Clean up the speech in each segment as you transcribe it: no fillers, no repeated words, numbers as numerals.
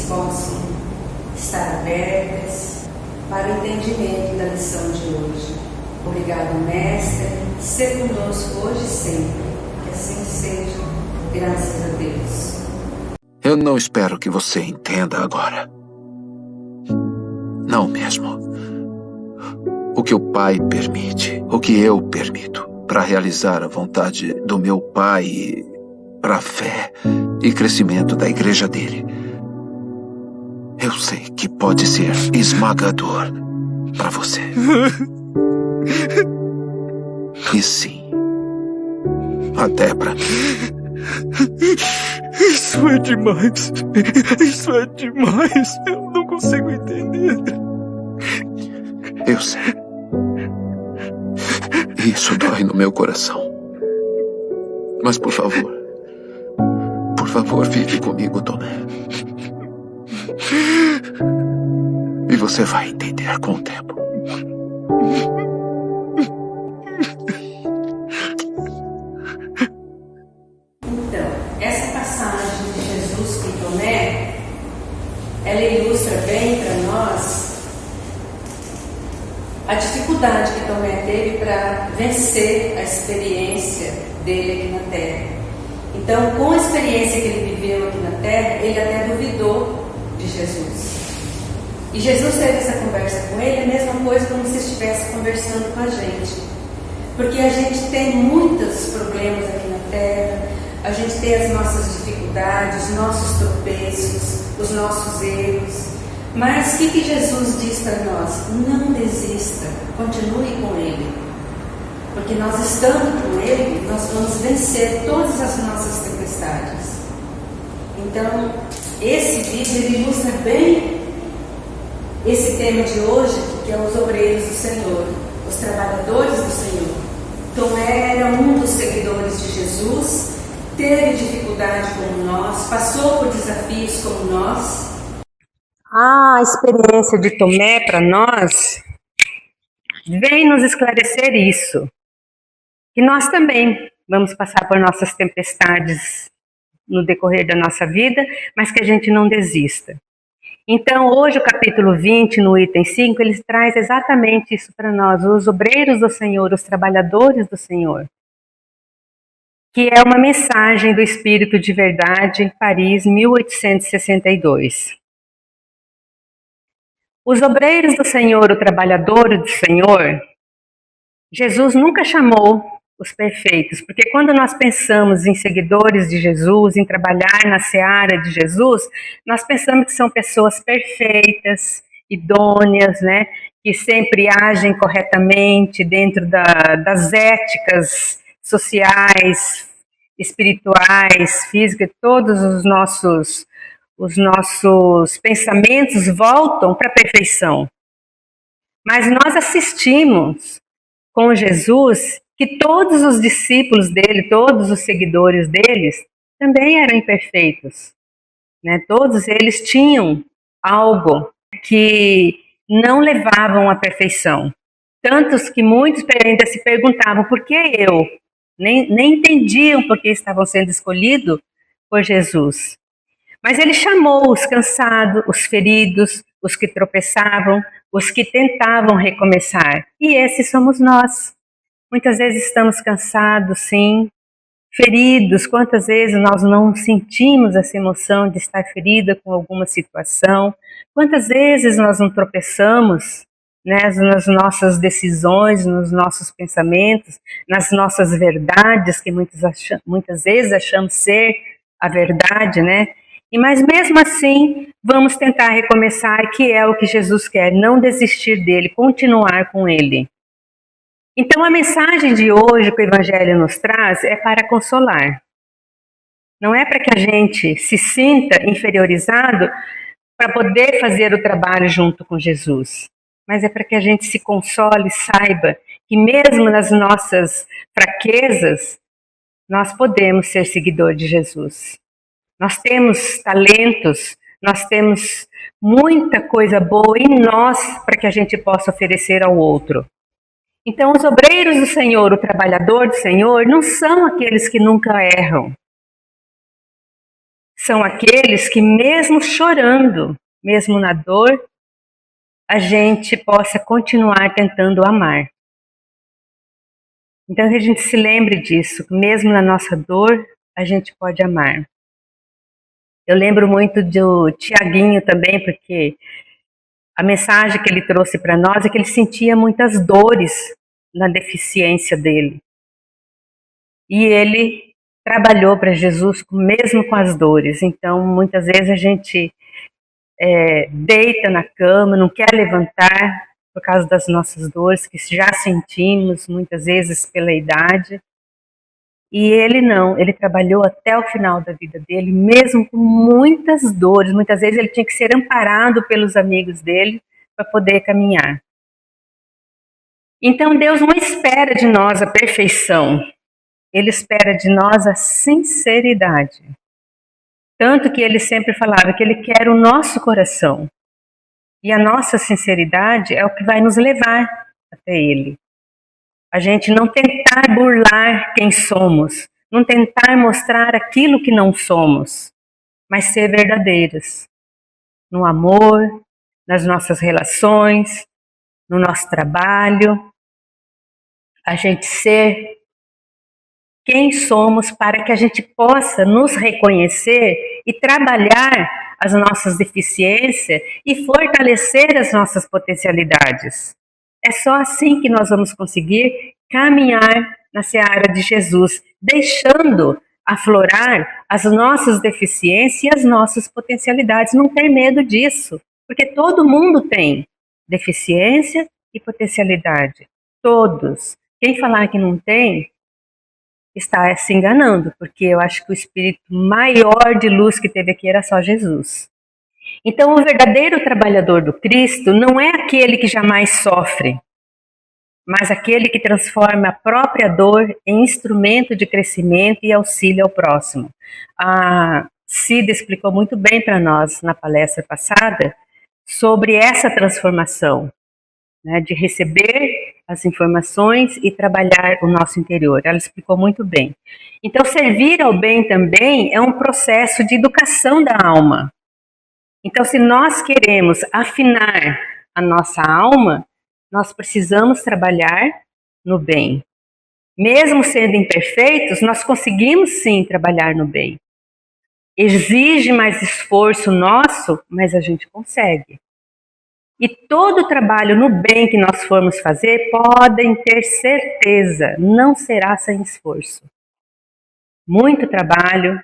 possam estar abertas para o entendimento da lição de hoje. Obrigado, Mestre, ser conosco hoje e sempre, que assim seja, graças a Deus. Eu não espero que você entenda agora. Não mesmo. O que o Pai permite, o que eu permito, para realizar a vontade do meu Pai e para a fé e crescimento da igreja dele. Eu sei que pode ser esmagador para você. E sim, até para mim. Isso é demais. Isso é demais. Eu não consigo entender. Eu sei. Isso dói no meu coração. Mas por favor, fique comigo, Tomé. E você vai entender com o tempo. Então, essa passagem de Jesus e Tomé, ela ilustra bem para nós a dificuldade que Tomé teve para vencer a experiência dele aqui na Terra. Então, com a experiência que ele viveu aqui na Terra, ele até duvidou de Jesus. E Jesus teve essa conversa com ele, a mesma coisa como se estivesse conversando com a gente. Porque a gente tem muitos problemas aqui na Terra, a gente tem as nossas dificuldades, os nossos tropeços, os nossos erros. Mas o que Jesus diz para nós? Não desista, continue com Ele. Porque nós estando com Ele, nós vamos vencer todas as nossas tempestades. Então, esse vídeo ele ilustra bem esse tema de hoje, que é os obreiros do Senhor, os trabalhadores do Senhor. Tomé era um dos seguidores de Jesus, teve dificuldade como nós, passou por desafios como nós. A experiência de Tomé para nós vem nos esclarecer isso, que nós também vamos passar por nossas tempestades no decorrer da nossa vida, mas que a gente não desista. Então, hoje o capítulo 20, no item 5, ele traz exatamente isso para nós, os obreiros do Senhor, os trabalhadores do Senhor, que é uma mensagem do Espírito de Verdade em Paris, 1862. Os obreiros do Senhor, o trabalhador do Senhor, Jesus nunca chamou os perfeitos, porque quando nós pensamos em seguidores de Jesus, em trabalhar na seara de Jesus, nós pensamos que são pessoas perfeitas, idôneas, né, que sempre agem corretamente dentro das éticas sociais, espirituais, físicas, todos os nossos pensamentos voltam para a perfeição. Mas nós assistimos com Jesus que todos os discípulos dele, todos os seguidores deles, também eram imperfeitos, né? Todos eles tinham algo que não levavam à perfeição. Tantos que muitos ainda se perguntavam, por que eu? Nem entendiam por que estavam sendo escolhidos por Jesus. Mas ele chamou os cansados, os feridos, os que tropeçavam, os que tentavam recomeçar. E esses somos nós. Muitas vezes estamos cansados, sim, feridos. Quantas vezes nós não sentimos essa emoção de estar ferida com alguma situação? Quantas vezes nós não tropeçamos, né, nas nossas decisões, nos nossos pensamentos, nas nossas verdades, que muitas vezes achamos ser a verdade, né? Mas mesmo assim, vamos tentar recomeçar, que é o que Jesus quer, não desistir dele, continuar com ele. Então a mensagem de hoje que o Evangelho nos traz é para consolar. Não é para que a gente se sinta inferiorizado para poder fazer o trabalho junto com Jesus, mas é para que a gente se console e saiba que mesmo nas nossas fraquezas, nós podemos ser seguidor de Jesus. Nós temos talentos, nós temos muita coisa boa em nós para que a gente possa oferecer ao outro. Então, os obreiros do Senhor, o trabalhador do Senhor, não são aqueles que nunca erram. são aqueles que, mesmo chorando, mesmo na dor, a gente possa continuar tentando amar. Então, que a gente se lembre disso, mesmo na nossa dor, a gente pode amar. Eu lembro muito do Tiaguinho também, porque a mensagem que ele trouxe para nós é que ele sentia muitas dores na deficiência dele. E ele trabalhou para Jesus mesmo com as dores. Então, muitas vezes a gente deita na cama, não quer levantar por causa das nossas dores, que já sentimos muitas vezes pela idade. E ele não, ele trabalhou até o final da vida dele, mesmo com muitas dores. Muitas vezes ele tinha que ser amparado pelos amigos dele para poder caminhar. Então Deus não espera de nós a perfeição, Ele espera de nós a sinceridade. Tanto que ele sempre falava que Ele quer o nosso coração. E a nossa sinceridade é o que vai nos levar até Ele. A gente não tentar burlar quem somos, não tentar mostrar aquilo que não somos, mas ser verdadeiros. No amor, nas nossas relações, no nosso trabalho. A gente ser quem somos para que a gente possa nos reconhecer e trabalhar as nossas deficiências e fortalecer as nossas potencialidades. É só assim que nós vamos conseguir caminhar na seara de Jesus, deixando aflorar as nossas deficiências e as nossas potencialidades. Não ter medo disso, porque todo mundo tem deficiência e potencialidade. Todos. Quem falar que não tem, está se enganando, porque eu acho que o espírito maior de luz que teve aqui era só Jesus. Então, o verdadeiro trabalhador do Cristo não é aquele que jamais sofre, mas aquele que transforma a própria dor em instrumento de crescimento e auxílio ao próximo. A Cida explicou muito bem para nós na palestra passada sobre essa transformação, né, de receber as informações e trabalhar o nosso interior. Ela explicou muito bem. Então, servir ao bem também é um processo de educação da alma. Então, se nós queremos afinar a nossa alma, nós precisamos trabalhar no bem. Mesmo sendo imperfeitos, nós conseguimos sim trabalhar no bem. Exige mais esforço nosso, mas a gente consegue. E todo o trabalho no bem que nós formos fazer, podem ter certeza, não será sem esforço. Muito trabalho,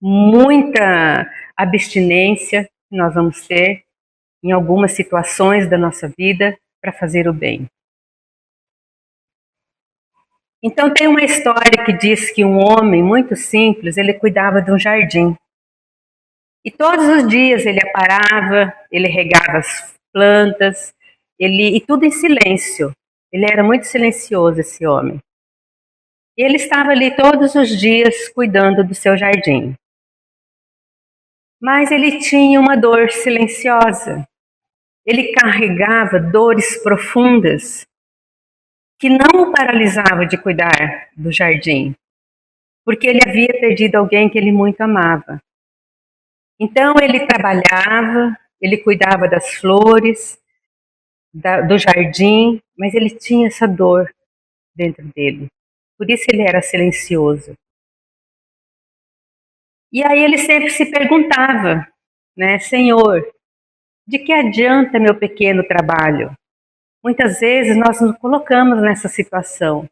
muita abstinência que nós vamos ter em algumas situações da nossa vida para fazer o bem. Então tem uma história que diz que um homem muito simples, ele cuidava de um jardim. E todos os dias ele aparava, ele regava as plantas, e tudo em silêncio. Ele era muito silencioso, esse homem. E ele estava ali todos os dias cuidando do seu jardim. Mas ele tinha uma dor silenciosa. Ele carregava dores profundas que não o paralisava de cuidar do jardim, porque ele havia perdido alguém que ele muito amava. Então ele trabalhava, ele cuidava das flores, do jardim, mas ele tinha essa dor dentro dele. Por isso ele era silencioso. E aí ele sempre se perguntava, né, Senhor, de que adianta meu pequeno trabalho? Muitas vezes nós nos colocamos nessa situação.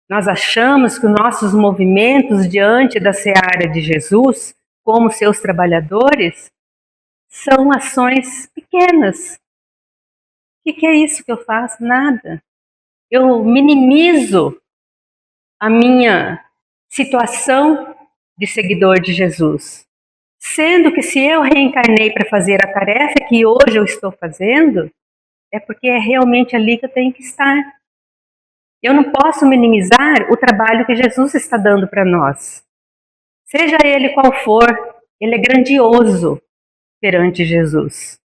Nós achamos que os nossos movimentos diante da seara de Jesus, como seus trabalhadores, são ações pequenas. O que é isso que eu faço? Nada. Eu minimizo a minha situação de seguidor de Jesus. Sendo que se eu reencarnei para fazer a tarefa que hoje eu estou fazendo, é porque é realmente ali que eu tenho que estar. Eu não posso minimizar o trabalho que Jesus está dando para nós. Seja ele qual for, ele é grandioso perante Jesus.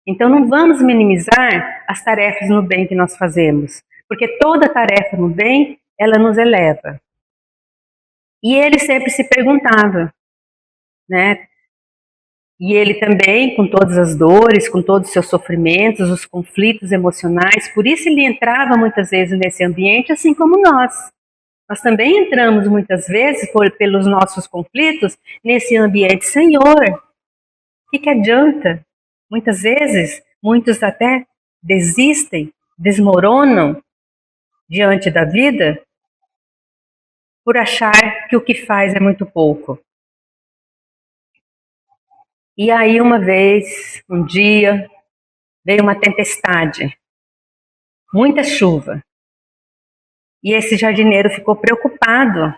Então não vamos minimizar as tarefas no bem que nós fazemos, porque toda tarefa no bem, ela nos eleva. E ele sempre se perguntava, né? E ele também, com todas as dores, com todos os seus sofrimentos, os conflitos emocionais, por isso ele entrava muitas vezes nesse ambiente, assim como nós. Nós também entramos muitas vezes, pelos nossos conflitos, nesse ambiente. Senhor, o que adianta? Muitas vezes, muitos até desistem, desmoronam diante da vida por achar que o que faz é muito pouco. E aí uma vez, um dia, veio uma tempestade, muita chuva. E esse jardineiro ficou preocupado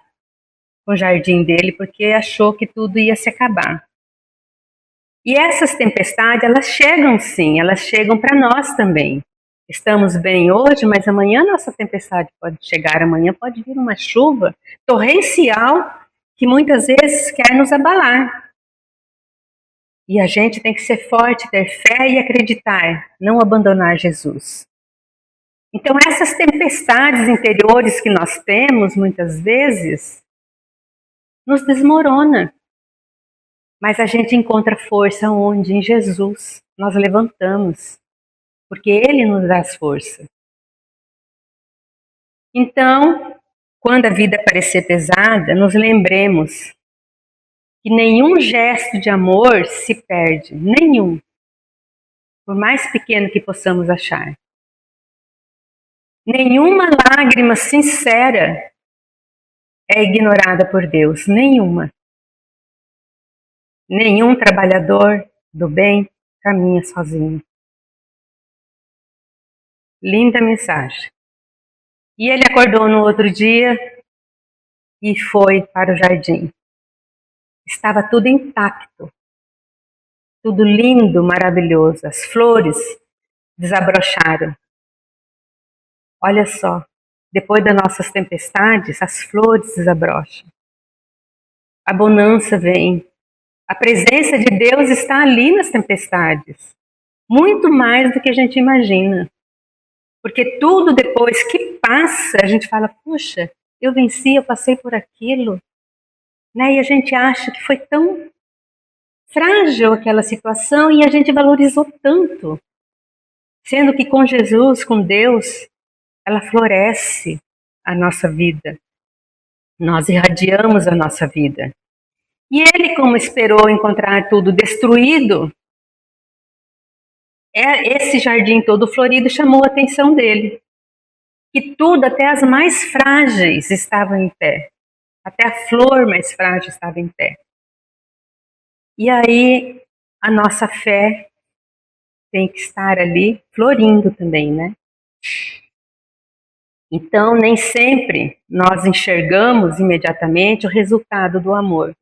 com o jardim dele porque achou que tudo ia se acabar. E essas tempestades, elas chegam sim, elas chegam para nós também. Estamos bem hoje, mas amanhã nossa tempestade pode chegar, amanhã pode vir uma chuva torrencial que muitas vezes quer nos abalar. E a gente tem que ser forte, ter fé e acreditar, não abandonar Jesus. Então essas tempestades interiores que nós temos, muitas vezes, nos desmorona. Mas a gente encontra força onde? Em Jesus. Nós levantamos, porque Ele nos dá força. Então, quando a vida parecer pesada, nos lembremos que nenhum gesto de amor se perde, nenhum, por mais pequeno que possamos achar. Nenhuma lágrima sincera é ignorada por Deus, nenhuma. Nenhum trabalhador do bem caminha sozinho. Linda mensagem. E ele acordou no outro dia e foi para o jardim. Estava tudo intacto, tudo lindo, maravilhoso. As flores desabrocharam. Olha só, depois das nossas tempestades, as flores desabrocham. A bonança vem. A presença de Deus está ali nas tempestades. Muito mais do que a gente imagina. Porque tudo depois que passa, a gente fala, puxa, eu venci, eu passei por aquilo. Né? E a gente acha que foi tão frágil aquela situação e a gente valorizou tanto. Sendo que com Jesus, com Deus, ela floresce a nossa vida. Nós irradiamos a nossa vida. E ele, como esperou encontrar tudo destruído, esse jardim todo florido chamou a atenção dele. Que tudo, até as mais frágeis, estavam em pé. Até a flor mais frágil estava em pé. E aí, a nossa fé tem que estar ali florindo também, né? Então, nem sempre nós enxergamos imediatamente o resultado do amor.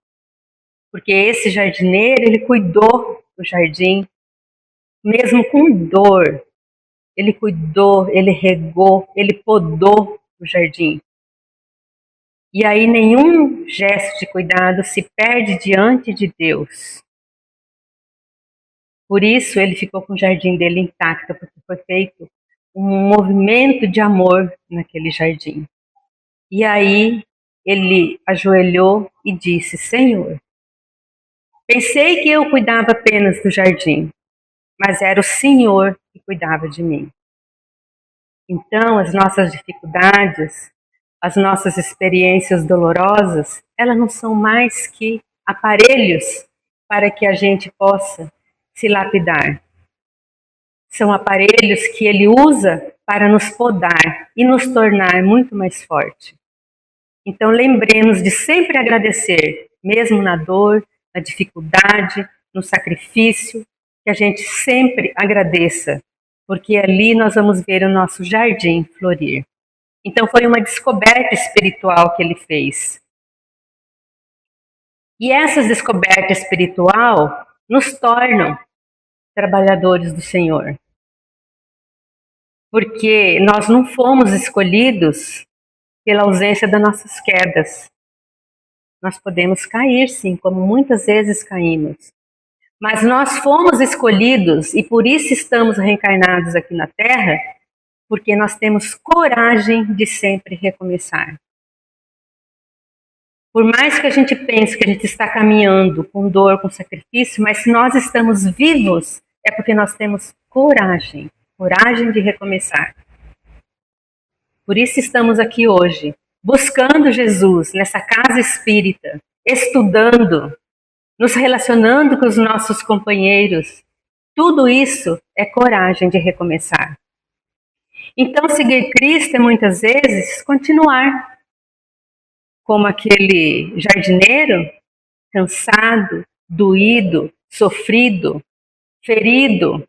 Porque esse jardineiro, ele cuidou do jardim, mesmo com dor. Ele cuidou, ele regou, ele podou o jardim. E aí nenhum gesto de cuidado se perde diante de Deus. Por isso ele ficou com o jardim dele intacto, porque foi feito um movimento de amor naquele jardim. E aí ele ajoelhou e disse, Senhor, pensei que eu cuidava apenas do jardim, mas era o Senhor que cuidava de mim. Então, as nossas dificuldades, as nossas experiências dolorosas, elas não são mais que aparelhos para que a gente possa se lapidar. São aparelhos que Ele usa para nos podar e nos tornar muito mais forte. Então, lembremos de sempre agradecer, mesmo na dor, na dificuldade, no sacrifício, que a gente sempre agradeça, porque ali nós vamos ver o nosso jardim florir. Então foi uma descoberta espiritual que ele fez. E essas descobertas espiritual nos tornam trabalhadores do Senhor. Porque nós não fomos escolhidos pela ausência das nossas quedas. Nós podemos cair, sim, como muitas vezes caímos. Mas nós fomos escolhidos e por isso estamos reencarnados aqui na Terra, porque nós temos coragem de sempre recomeçar. Por mais que a gente pense que a gente está caminhando com dor, com sacrifício, mas se nós estamos vivos, é porque nós temos coragem, coragem de recomeçar. Por isso estamos aqui hoje, buscando Jesus nessa casa espírita, estudando, nos relacionando com os nossos companheiros. Tudo isso é coragem de recomeçar. Então, seguir Cristo é muitas vezes continuar como aquele jardineiro, cansado, doído, sofrido, ferido,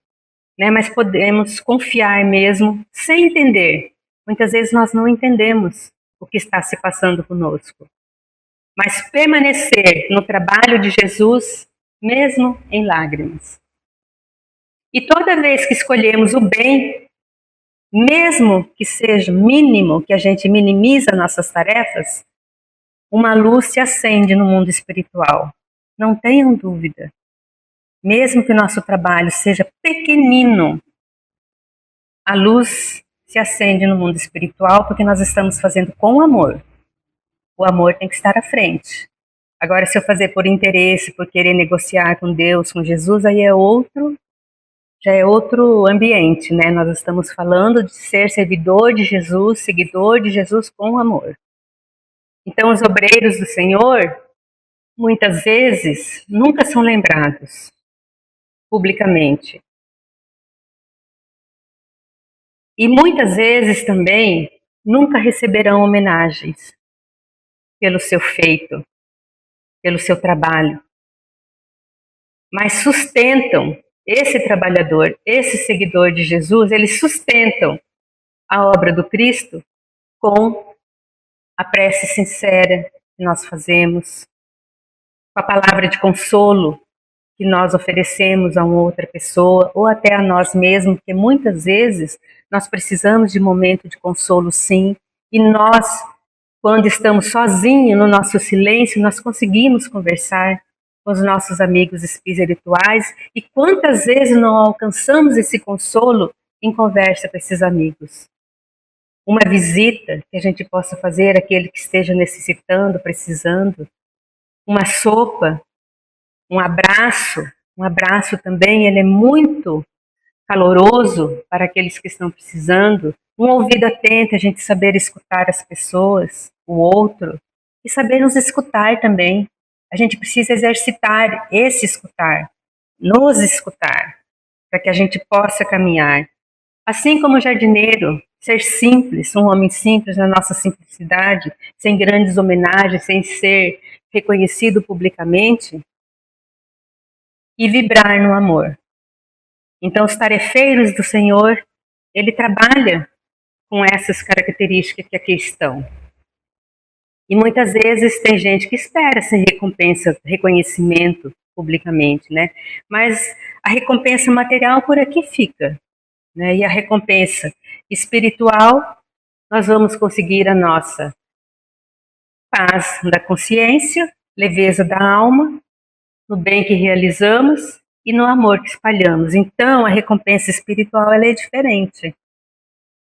né? Mas podemos confiar mesmo, sem entender. Muitas vezes nós não entendemos o que está se passando conosco. Mas permanecer no trabalho de Jesus, mesmo em lágrimas. E toda vez que escolhemos o bem, mesmo que seja mínimo, que a gente minimiza nossas tarefas, uma luz se acende no mundo espiritual. Não tenham dúvida. Mesmo que o nosso trabalho seja pequenino, a luz se acende no mundo espiritual porque nós estamos fazendo com amor. O amor tem que estar à frente. Agora, se eu fazer por interesse, por querer negociar com Deus, com Jesus, aí já é outro ambiente, né? Nós estamos falando de ser servidor de Jesus, seguidor de Jesus com amor. Então, os obreiros do Senhor, muitas vezes, nunca são lembrados publicamente. E muitas vezes também nunca receberão homenagens pelo seu feito, pelo seu trabalho. Mas sustentam esse trabalhador, esse seguidor de Jesus, eles sustentam a obra do Cristo com a prece sincera que nós fazemos, com a palavra de consolo que nós oferecemos a uma outra pessoa, ou até a nós mesmos, porque muitas vezes nós precisamos de momento de consolo, sim, e nós, quando estamos sozinhos no nosso silêncio, nós conseguimos conversar com os nossos amigos espirituais, e quantas vezes não alcançamos esse consolo em conversa com esses amigos. Uma visita que a gente possa fazer àquele que esteja necessitando, precisando, uma sopa, um abraço também, ele é muito caloroso para aqueles que estão precisando, um ouvido atento, a gente saber escutar as pessoas, o outro, e saber nos escutar também. A gente precisa exercitar esse escutar, nos escutar, para que a gente possa caminhar. Assim como o jardineiro, ser simples, um homem simples na nossa simplicidade, sem grandes homenagens, sem ser reconhecido publicamente, e vibrar no amor. Então, os tarefeiros do Senhor, ele trabalha com essas características que aqui estão. E muitas vezes tem gente que espera sem recompensa, reconhecimento publicamente, né? Mas a recompensa material por aqui fica, né? E a recompensa espiritual, nós vamos conseguir a nossa paz da consciência, leveza da alma, no bem que realizamos e no amor que espalhamos. Então, a recompensa espiritual ela é diferente.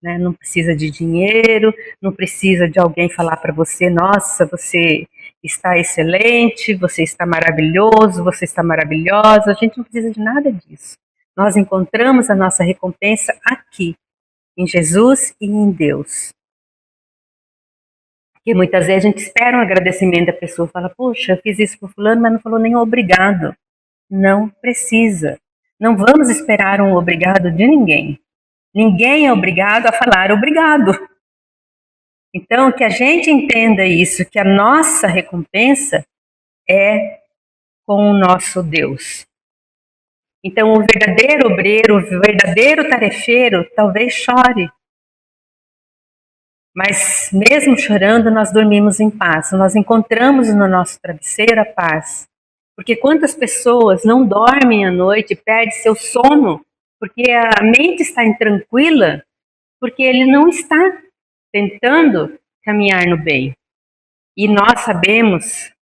Né? Não precisa de dinheiro, não precisa de alguém falar para você, nossa, você está excelente, você está maravilhoso, você está maravilhosa. A gente não precisa de nada disso. Nós encontramos a nossa recompensa aqui, em Jesus e em Deus. Porque muitas vezes a gente espera um agradecimento da pessoa, fala, poxa, eu fiz isso por fulano, mas não falou nem obrigado. Não precisa. Não vamos esperar um obrigado de ninguém. Ninguém é obrigado a falar obrigado. Então, que a gente entenda isso, que a nossa recompensa é com o nosso Deus. Então, o verdadeiro obreiro, o verdadeiro tarefeiro, talvez chore. Mas mesmo chorando, nós dormimos em paz. Nós encontramos no nosso travesseiro a paz. Porque quantas pessoas não dormem à noite, perdem seu sono, porque a mente está intranquila, porque ele não está tentando caminhar no bem. E nós sabemos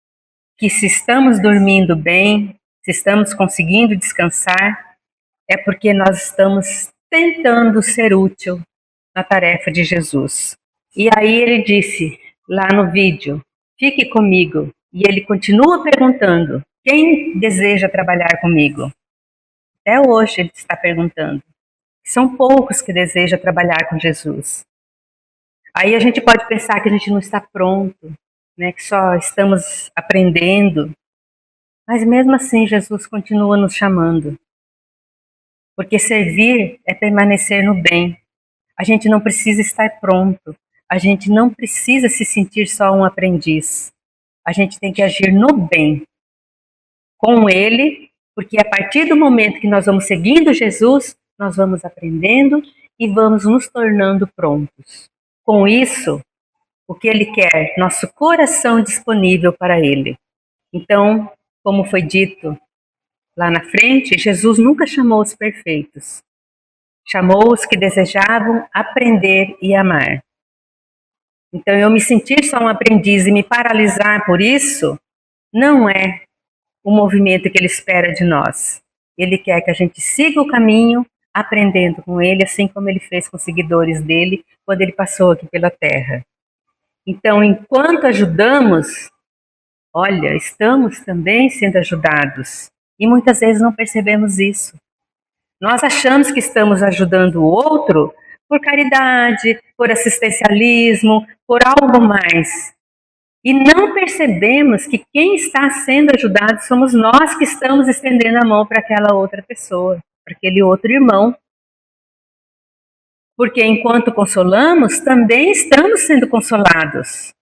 que se estamos dormindo bem, se estamos conseguindo descansar, é porque nós estamos tentando ser útil na tarefa de Jesus. E aí ele disse, lá no vídeo, fique comigo. E ele continua perguntando: quem deseja trabalhar comigo? Até hoje ele está perguntando. São poucos que desejam trabalhar com Jesus. Aí a gente pode pensar que a gente não está pronto, né, que só estamos aprendendo. Mas mesmo assim Jesus continua nos chamando. Porque servir é permanecer no bem. A gente não precisa estar pronto. A gente não precisa se sentir só um aprendiz. A gente tem que agir no bem com Ele, porque a partir do momento que nós vamos seguindo Jesus, nós vamos aprendendo e vamos nos tornando prontos. Com isso, o que Ele quer? Nosso coração disponível para Ele. Então, como foi dito lá na frente, Jesus nunca chamou os perfeitos. Chamou os que desejavam aprender e amar. Então, eu me sentir só um aprendiz e me paralisar por isso, não é o movimento que Ele espera de nós. Ele quer que a gente siga o caminho, aprendendo com Ele, assim como Ele fez com os seguidores dele, quando Ele passou aqui pela terra. Então, enquanto ajudamos, olha, estamos também sendo ajudados. E muitas vezes não percebemos isso. Nós achamos que estamos ajudando o outro por caridade, por assistencialismo, por algo mais. E não percebemos que quem está sendo ajudado somos nós que estamos estendendo a mão para aquela outra pessoa, para aquele outro irmão. Porque enquanto consolamos, também estamos sendo consolados.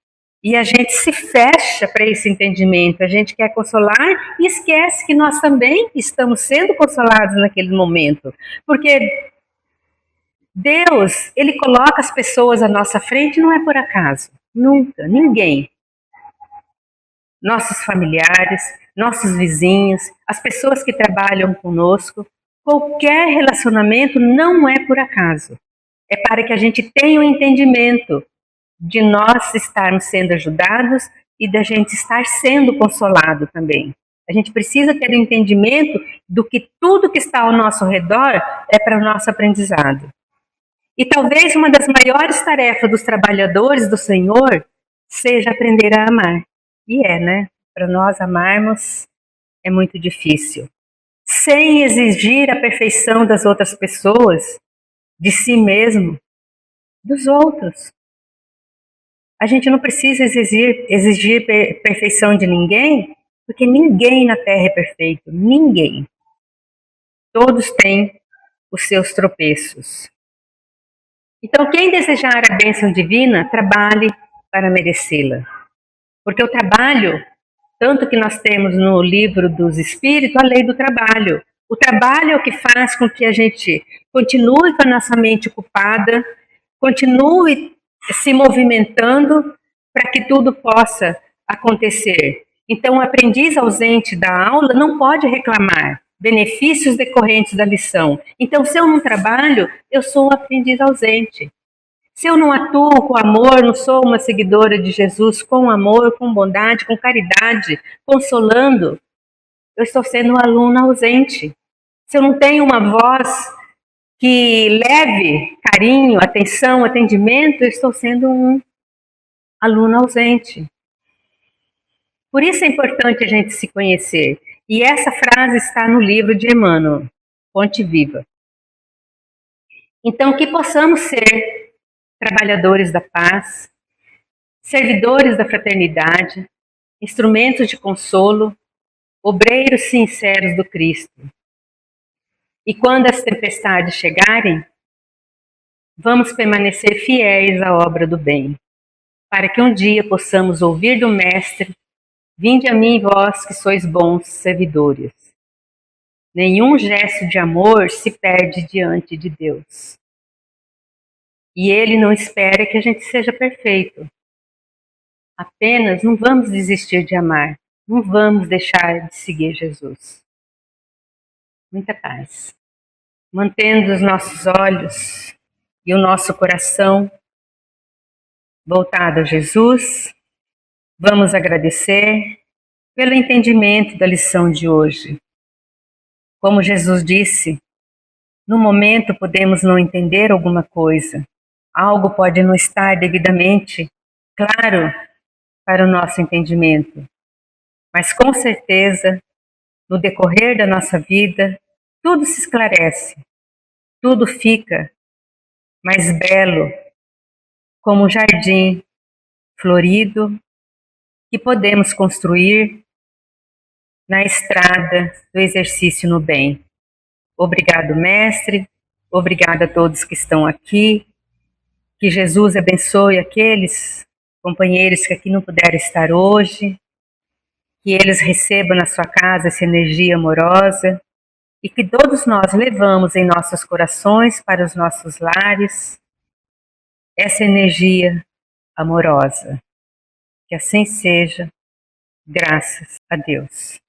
E a gente se fecha para esse entendimento, a gente quer consolar e esquece que nós também estamos sendo consolados naquele momento. Porque Deus, Ele coloca as pessoas à nossa frente, não é por acaso. Nunca, ninguém. Nossos familiares, nossos vizinhos, as pessoas que trabalham conosco, qualquer relacionamento não é por acaso. É para que a gente tenha um entendimento de nós estarmos sendo ajudados e da gente estar sendo consolado também. A gente precisa ter um entendimento do que tudo que está ao nosso redor é para o nosso aprendizado. E talvez uma das maiores tarefas dos trabalhadores do Senhor seja aprender a amar. E né? Para nós amarmos é muito difícil. Sem exigir a perfeição das outras pessoas, de si mesmo, dos outros. A gente não precisa exigir perfeição de ninguém, porque ninguém na Terra é perfeito. Ninguém. Todos têm os seus tropeços. Então, quem desejar a bênção divina, trabalhe para merecê-la. Porque o trabalho, tanto que nós temos no livro dos Espíritos, a lei do trabalho. O trabalho é o que faz com que a gente continue com a nossa mente ocupada, continue se movimentando para que tudo possa acontecer. Então, o aprendiz ausente da aula não pode reclamar benefícios decorrentes da lição. Então, se eu não trabalho, eu sou um aprendiz ausente. Se eu não atuo com amor, não sou uma seguidora de Jesus com amor, com bondade, com caridade, consolando, eu estou sendo um aluno ausente. Se eu não tenho uma voz que leve carinho, atenção, atendimento, eu estou sendo um aluno ausente. Por isso é importante a gente se conhecer. E essa frase está no livro de Emmanuel, Fonte Viva. Então, que possamos ser trabalhadores da paz, servidores da fraternidade, instrumentos de consolo, obreiros sinceros do Cristo. E quando as tempestades chegarem, vamos permanecer fiéis à obra do bem, para que um dia possamos ouvir do Mestre: vinde a mim, vós que sois bons servidores. Nenhum gesto de amor se perde diante de Deus. E Ele não espera que a gente seja perfeito. Apenas não vamos desistir de amar. Não vamos deixar de seguir Jesus. Muita paz. Mantendo os nossos olhos e o nosso coração voltado a Jesus, vamos agradecer pelo entendimento da lição de hoje. Como Jesus disse, no momento podemos não entender alguma coisa, algo pode não estar devidamente claro para o nosso entendimento. Mas com certeza, no decorrer da nossa vida, tudo se esclarece, tudo fica mais belo, como um jardim florido que podemos construir na estrada do exercício no bem. Obrigado, mestre. Obrigada a todos que estão aqui. Que Jesus abençoe aqueles companheiros que aqui não puderam estar hoje. Que eles recebam na sua casa essa energia amorosa. E que todos nós levamos em nossos corações para os nossos lares essa energia amorosa. Que assim seja, graças a Deus.